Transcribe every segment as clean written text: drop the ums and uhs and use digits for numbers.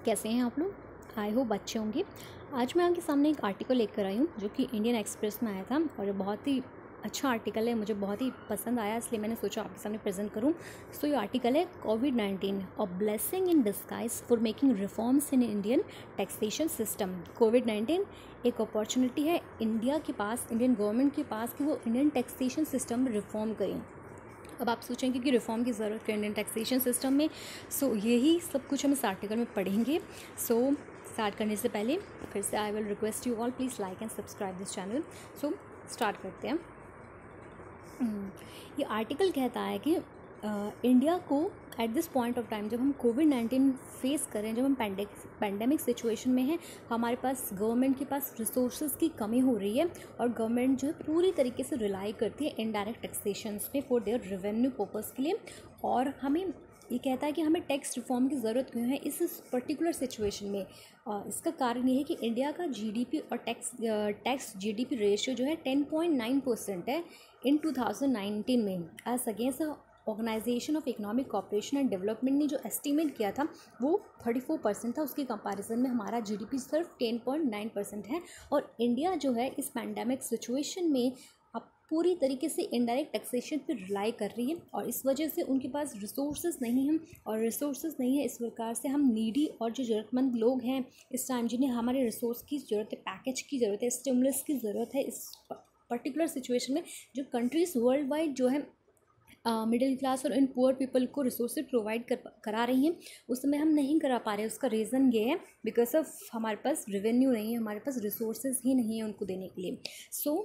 कैसे हैं आप लोग। आई होप अच्छे होंगे। आज मैं आपके सामने एक आर्टिकल लेकर आई हूँ जो कि इंडियन एक्सप्रेस में आया था और बहुत ही अच्छा आर्टिकल है, मुझे बहुत ही पसंद आया, इसलिए मैंने सोचा आपके सामने प्रेजेंट करूँ। सो ये आर्टिकल है कोविड-19 a blessing in disguise for making reforms in Indian taxation system. कोविड-19 एक अपॉर्चुनिटी है इंडिया के पास, इंडियन गवर्नमेंट के पास, कि वो इंडियन टैक्सेशन सिस्टम में रिफॉर्म करें। अब आप सोचेंगे कि रिफॉर्म की ज़रूरत है इंडियन टैक्सेशन सिस्टम में। सो यही सब कुछ हम इस आर्टिकल में पढ़ेंगे। सो स्टार्ट करने से पहले फिर से I will request you all please like and subscribe this channel. So start करते हैं। ये आर्टिकल कहता है कि इंडिया को at this point of time, जब हम कोविड-19 फेस करें, जब हम पैंडेमिक सिचुएशन में हैं, हमारे पास गवर्नमेंट के पास रिसोर्सेज की कमी हो रही है और गवर्नमेंट जो है पूरी तरीके से रिलाई करती है इनडायरेक्ट टैक्सेशंस पे फॉर देयर रेवेन्यू पर्पस के लिए। और हमें ये कहता है कि हमें टैक्स रिफॉर्म की ज़रूरत क्यों है इस पर्टिकुलर सिचुएशन में। इसका कारण ये है कि इंडिया का जीडीपी और टैक्स जीडीपी रेशियो जो है 10.9% है इन 2019 में, as against organisation of economic cooperation and development ने जो एस्टीमेट किया था वो 34% था। उसके कंपैरिजन में हमारा जीडीपी सिर्फ 10.9% है। और इंडिया जो है इस पैंडेमिक सिचुएशन में अब पूरी तरीके से इनडायरेक्ट टैक्सेशन पर रिलाई कर रही है और इस वजह से उनके पास रिसोर्सेज नहीं हैं, और रिसोर्सेज नहीं है इस प्रकार से हम नीडी और जो ज़रूरतमंद लोग हैं इस टाइम, जिन्हें हमारे रिसोर्स की ज़रूरत है, पैकेज की ज़रूरत है, स्टिमुलस की ज़रूरत है, इस पर्टिकुलर सिचुएशन में जो कंट्रीज़ वर्ल्ड वाइड जो है मिडिल क्लास और इन पुअर पीपल को रिसोर्सेज प्रोवाइड करा रही हैं, उस समय हम नहीं करा पा रहे हैं। उसका रीज़न ये है बिकॉज ऑफ हमारे पास रेवेन्यू नहीं है, हमारे पास रिसोर्सेज ही नहीं है उनको देने के लिए। So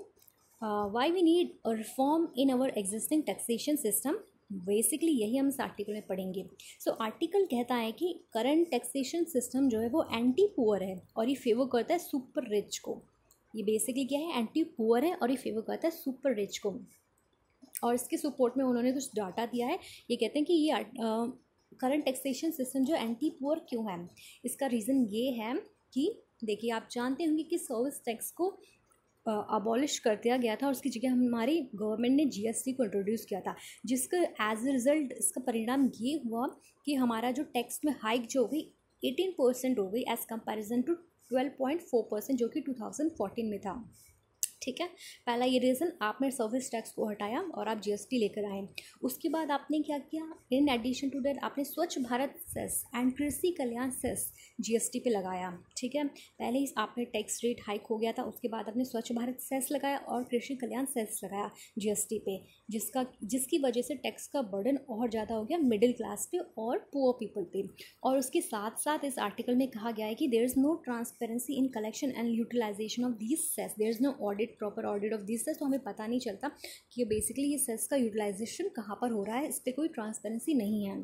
why we need a reform in our existing taxation system, basically यही हम इस आर्टिकल में पढ़ेंगे। सो आर्टिकल कहता है कि करंट टैक्सेशन सिस्टम जो है वो एंटी पुअर है और ये फेवर करता है सुपर रिच को। ये बेसिकली क्या है, एंटी पुअर है और ये फेवर करता है सुपर रिच को। और इसके सपोर्ट में उन्होंने कुछ डाटा दिया है। ये कहते हैं कि ये करंट टैक्सेशन सिस्टम जो एंटी पुअर क्यों है, इसका रीज़न ये है कि देखिए, आप जानते होंगे कि सर्विस टैक्स को अबॉलिश कर दिया गया था और उसकी जगह हमारी गवर्नमेंट ने जीएसटी को इंट्रोड्यूस किया था, जिसका एज ए रिज़ल्ट इसका परिणाम ये हुआ कि हमारा जो टैक्स में हाइक जो हो गई 18% हो गई एज़ कंपैरिजन टू 12.4% जो कि 2014 में था। ठीक है, पहला ये रीज़न, आपने सर्विस टैक्स को हटाया और आप जीएसटी लेकर आए। उसके बाद आपने क्या किया, इन एडिशन टू दैट आपने स्वच्छ भारत सेस एंड कृषि कल्याण सेस जीएसटी पे लगाया। ठीक है, पहले ही आपने टैक्स रेट हाइक हो गया था, उसके बाद आपने स्वच्छ भारत सेस लगाया और कृषि कल्याण सेस लगाया जीएसटी पे, जिसकी वजह से टैक्स का बर्डन और ज़्यादा हो गया मिडिल क्लास पे और पुअर पीपल पे। और उसके साथ साथ इस आर्टिकल में कहा गया है कि there is no transparency in collection and utilisation of these cess, there is no audit, proper audit of this cess. तो हमें पता नहीं चलता कि ये बेसिकली ये सेस का यूटिलाइजेशन कहाँ पर हो रहा है, इस पर कोई ट्रांसपेरेंसी नहीं है।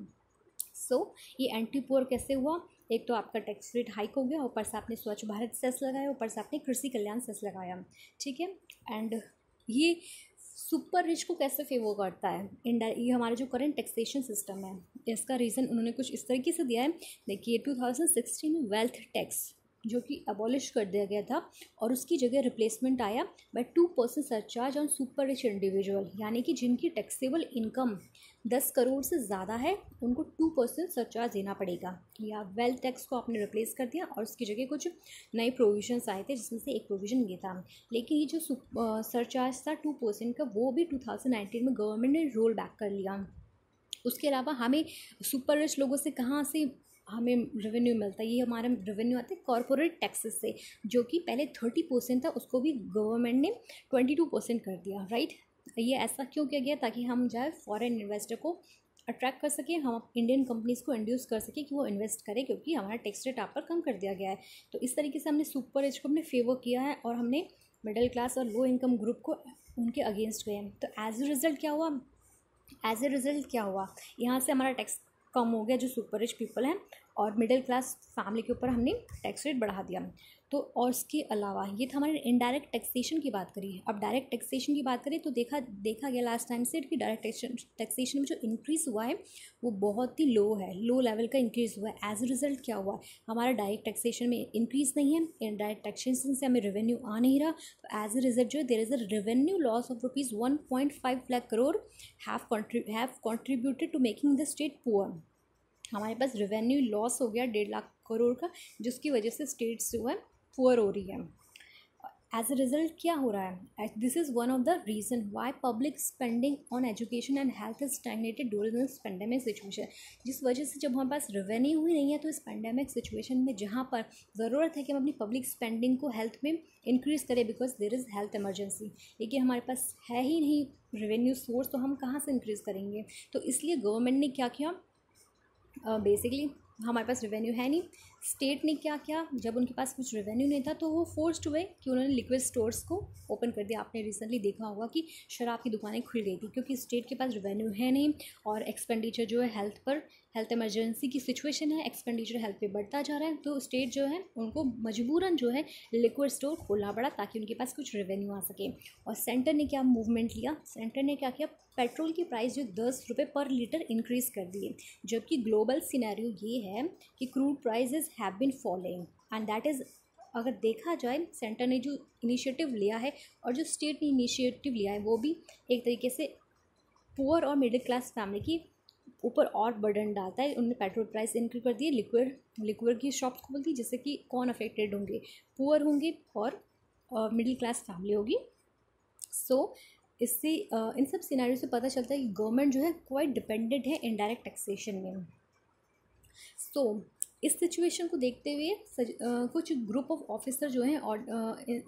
सो ये एंटी पुअर कैसे हुआ, एक तो आपका टैक्स रेट हाइक हो गया, ऊपर से आपने स्वच्छ भारत सेस लगाया, ऊपर से आपने कृषि कल्याण सेस लगाया। ठीक है, एंड ये सुपर रिच को कैसे फेवर करता है, ये हमारा जो करंट टैक्सेशन सिस्टम है, इसका रीज़न उन्होंने कुछ इस तरीके से दिया है। देखिए, 2016 में वेल्थ टैक्स जो कि अबॉलिश कर दिया गया था और उसकी जगह रिप्लेसमेंट आया by 2% surcharge on super rich individual, यानी कि जिनकी टैक्सेबल इनकम 10 करोड़ से ज़्यादा है उनको 2% सरचार्ज देना पड़ेगा। या वेल्थ टैक्स को आपने रिप्लेस कर दिया और उसकी जगह कुछ नए प्रोविजंस आए थे, जिसमें से एक प्रोविज़न ये था। लेकिन ये जो सरचार्ज था 2% का, वो भी 2019 में गवर्नमेंट ने रोल बैक कर लिया। उसके अलावा हमें सुपर रिच लोगों से कहाँ से हमें रेवेन्यू मिलता है, ये हमारा रेवेन्यू आता है कॉरपोरेट टैक्सेस से, जो कि पहले 30% था, उसको भी गवर्नमेंट ने 22% कर दिया। राइट, ये ऐसा क्यों किया गया, ताकि हम जो है फॉरेन इन्वेस्टर को अट्रैक्ट कर सकें, हम इंडियन कंपनीज़ को इंड्यूस कर सकें कि वो इन्वेस्ट करें, क्योंकि हमारा टैक्स रेट आप पर कम कर दिया गया है। तो इस तरीके से हमने सुपर रिच को हमने फेवर किया है और हमने मिडिल क्लास और लो इनकम ग्रुप को उनके अगेंस्ट गए। तो एज ए रिज़ल्ट क्या हुआ, यहाँ से हमारा टैक्स कम हो गया जो सुपर रिच पीपल हैं, और मिडिल क्लास फैमिली के ऊपर हमने टैक्स रेट बढ़ा दिया। तो और इसके अलावा ये था हमारे इनडायरेक्ट टैक्सेशन की बात करी। अब डायरेक्ट टैक्सेशन की बात करें तो देखा गया लास्ट टाइम से कि डायरेक्ट टैक्सेशन में जो इंक्रीज़ हुआ है वो बहुत ही लो लेवल का इंक्रीज़ हुआ है। एज ए रिज़ल्ट क्या हुआ, हमारा डायरेक्ट टैक्सेशन में इंक्रीज़ नहीं है, इनडायरेक्ट टैक्सेशन से हमें रेवेन्यू आ नहीं रहा। तो एज ए रिज़ल्ट जो है there is a revenue loss of ₹1.5 lakh crore have contributed to making the state poor. हमारे पास रेवेन्यू लॉस हो गया 1.5 लाख करोड़ का, जिसकी वजह से स्टेट्स जो है पुअर हो रही है। एज अ रिजल्ट क्या हो रहा है, this is one of the reason why public spending on education and health is stagnated during this pandemic situation. जिस वजह से जब हमारे पास रेवेन्यू ही नहीं है, तो इस पेंडेमिक सिचुएशन में जहाँ पर ज़रूरत है कि हम अपनी पब्लिक स्पेंडिंग को हेल्थ में इंक्रीज़ करें, because there is health emergency, लेकिन हमारे पास है ही नहीं रेवेन्यू सोर्स, तो हम कहाँ से इंक्रीज़ करेंगे। तो इसलिए गवर्नमेंट ने क्या किया, बेसिकली हमारे पास रेवेन्यू है नहीं, स्टेट ने क्या किया, जब उनके पास कुछ रेवेन्यू नहीं था तो वो फोर्स्ड हुए कि उन्होंने लिक्विड स्टोर्स को ओपन कर दिया। आपने रिसेंटली देखा होगा कि शराब की दुकानें खुल गई थी, क्योंकि स्टेट के पास रेवेन्यू है नहीं और एक्सपेंडिचर जो है हेल्थ पर, हेल्थ इमरजेंसी की सिचुएशन है, एक्सपेंडिचर हेल्थ पे बढ़ता जा रहा है, तो स्टेट जो है उनको मजबूरन जो है लिक्विड स्टोर खोलना पड़ा ताकि उनके पास कुछ रेवेन्यू आ सके। और सेंटर ने क्या मूवमेंट लिया, सेंटर ने क्या किया, पेट्रोल की प्राइस जो 10 रुपये पर लीटर इंक्रीज़ कर दिए, जबकि ग्लोबल सिनेरियो ये है कि crude prices have been following and that is, अगर देखा जाए सेंटर ने जो इनिशिएटिव लिया है और जो स्टेट ने इनिशिएटिव लिया है, वो भी एक तरीके से पुअर और मिडिल क्लास फैमिली की ऊपर और बर्डन डालता है। उन्होंने पेट्रोल प्राइस इंक्रीज कर दिए, लिक्विड की शॉप्स खोल दी, जिससे कि कौन अफेक्टेड होंगे, पुअर होंगे और मिडिल क्लास फैमिली होगी। सो इससे इन सब सिनेरियो से पता चलता है कि गवर्नमेंट जो है क्वाइट डिपेंडेंट है इनडायरेक्ट टैक्सेशन में। सो इस सिचुएशन को देखते हुए कुछ ग्रुप ऑफ ऑफिसर जो हैं और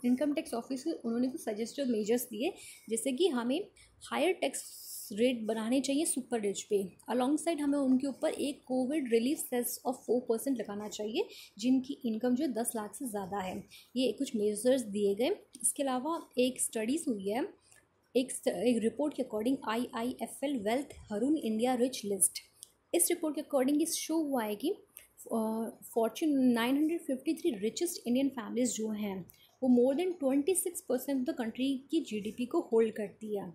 इनकम टैक्स ऑफिसर, उन्होंने कुछ सजेस्टेड मेजर्स दिए, जैसे कि हमें हायर टैक्स रेट बनाने चाहिए सुपर रिच पे, अलॉन्ग साइड हमें उनके ऊपर एक कोविड रिलीफ सेस ऑफ 4% लगाना चाहिए जिनकी इनकम जो 10 लाख से ज़्यादा है। ये कुछ मेजर्स दिए गए। इसके अलावा एक स्टडीज़ हुई है, एक रिपोर्ट के according IIFL wealth Hurun India rich list, इस रिपोर्ट के अकॉर्डिंग इस शो हुआ है कि फॉर्च्यून 953 रिचेस्ट इंडियन फैमिलीज़ जो हैं वो मोर देन 26% द कंट्री की GDP को होल्ड करती है।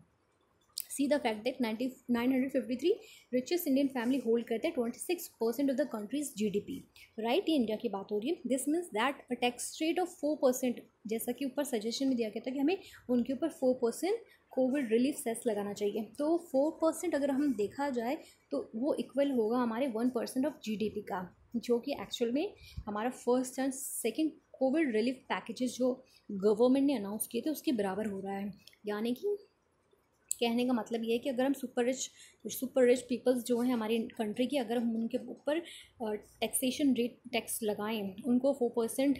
See the fact that 953 richest Indian family hold करते हैं 26% of the countries GDP, right. ये इंडिया की बात हो रही है। This means that a tax rate of 4%, जैसा कि ऊपर सजेशन में दिया गया था कि हमें उनके ऊपर 4% कोविड रिलीफ सेस लगाना चाहिए। तो 4% अगर हम देखा जाए तो वो इक्वल होगा हमारे 1% ऑफ GDP का, जो कि एक्चुअल में हमारा first and second Covid relief packages जो गवर्नमेंट ने अनाउंस किए थे उसके बराबर हो रहा है। यानी कि कहने का मतलब ये है कि अगर हम सुपर रिच पीपल्स जो हैं हमारी कंट्री की, अगर हम उनके ऊपर टैक्सेशन रेट टैक्स लगाएं, उनको 4%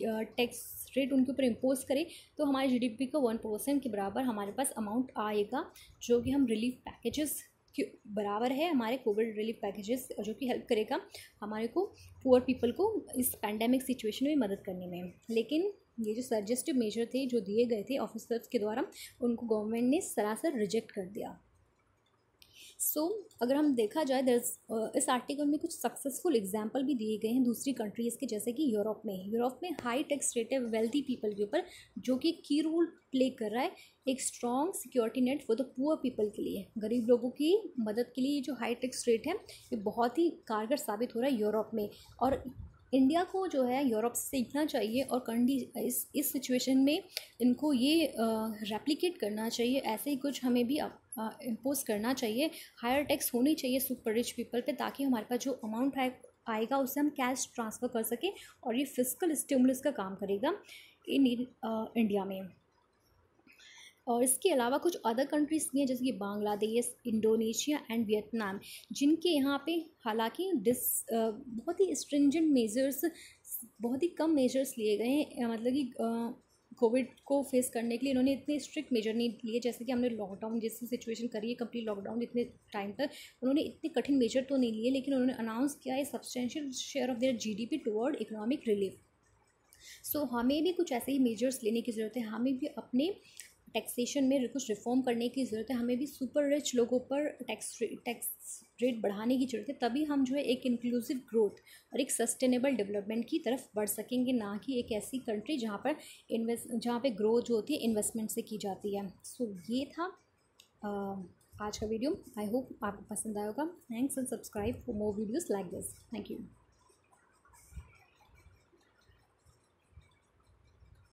टैक्स रेट उनके ऊपर इम्पोज करें, तो हमारे GDP का 1% के बराबर हमारे पास अमाउंट आएगा, जो कि हम रिलीफ पैकेजेस के बराबर है हमारे कोविड रिलीफ पैकेजेस, जो कि हेल्प करेगा हमारे को पुअर पीपल को इस पैंडेमिक सिचुएशन में मदद करने में। लेकिन ये जो सजेस्टिव मेजर थे जो दिए गए थे ऑफिसर्स के द्वारा, उनको गवर्नमेंट ने सरासर रिजेक्ट कर दिया। सो अगर हम देखा जाए इस आर्टिकल में कुछ सक्सेसफुल एग्जाम्पल भी दिए गए हैं दूसरी कंट्रीज़ के, जैसे कि यूरोप में हाई टैक्स रेट है वेल्थी पीपल के ऊपर, जो कि की रोल प्ले कर रहा है एक strong security net for the poor people के लिए। गरीब लोगों की मदद के लिए ये जो हाई टैक्स रेट है ये बहुत ही कारगर साबित हो रहा है यूरोप में, और इंडिया को जो है यूरोप से सीखना चाहिए और इस सिचुएशन में इनको ये रेप्लिकेट करना चाहिए। ऐसे ही कुछ हमें भी इम्पोज करना चाहिए, हायर टैक्स होनी चाहिए सुपर रिच पीपल पे, ताकि हमारे पास जो अमाउंट आएगा उससे हम कैश ट्रांसफ़र कर सकें और ये फिस्कल स्टिमुलस का काम करेगा इन इंडिया में। और इसके अलावा कुछ अदर कंट्रीज़ भी हैं, जैसे कि बांग्लादेश, इंडोनेशिया एंड वियतनाम, जिनके यहाँ पे हालांकि बहुत ही स्ट्रिंजेंट मेजर्स, बहुत ही कम मेजर्स लिए गए हैं, मतलब कि कोविड को फेस करने के लिए इन्होंने इतने स्ट्रिक्ट मेजर नहीं लिए। जैसे कि हमने लॉकडाउन जैसी सिचुएशन करी है, कंप्लीट लॉकडाउन, इतने टाइम तक उन्होंने इतने कठिन मेजर तो नहीं लिए, लेकिन उन्होंने अनाउंस किया है substantial share of their GDP toward economic relief. So हमें भी कुछ ऐसे ही मेजर्स लेने की ज़रूरत है, हमें भी अपने टैक्सेशन में कुछ रिफॉर्म करने की ज़रूरत है, हमें भी सुपर रिच लोगों पर टैक्स रेट बढ़ाने की ज़रूरत है, तभी हम जो है एक इंक्लूसिव ग्रोथ और एक सस्टेनेबल डेवलपमेंट की तरफ बढ़ सकेंगे, ना कि एक ऐसी कंट्री जहाँ पे ग्रोथ जो होती है इन्वेस्टमेंट से की जाती है। सो ये था आज का वीडियो। आई होप आपको पसंद आएगा। Thanks and subscribe for more videos like this. Thank you.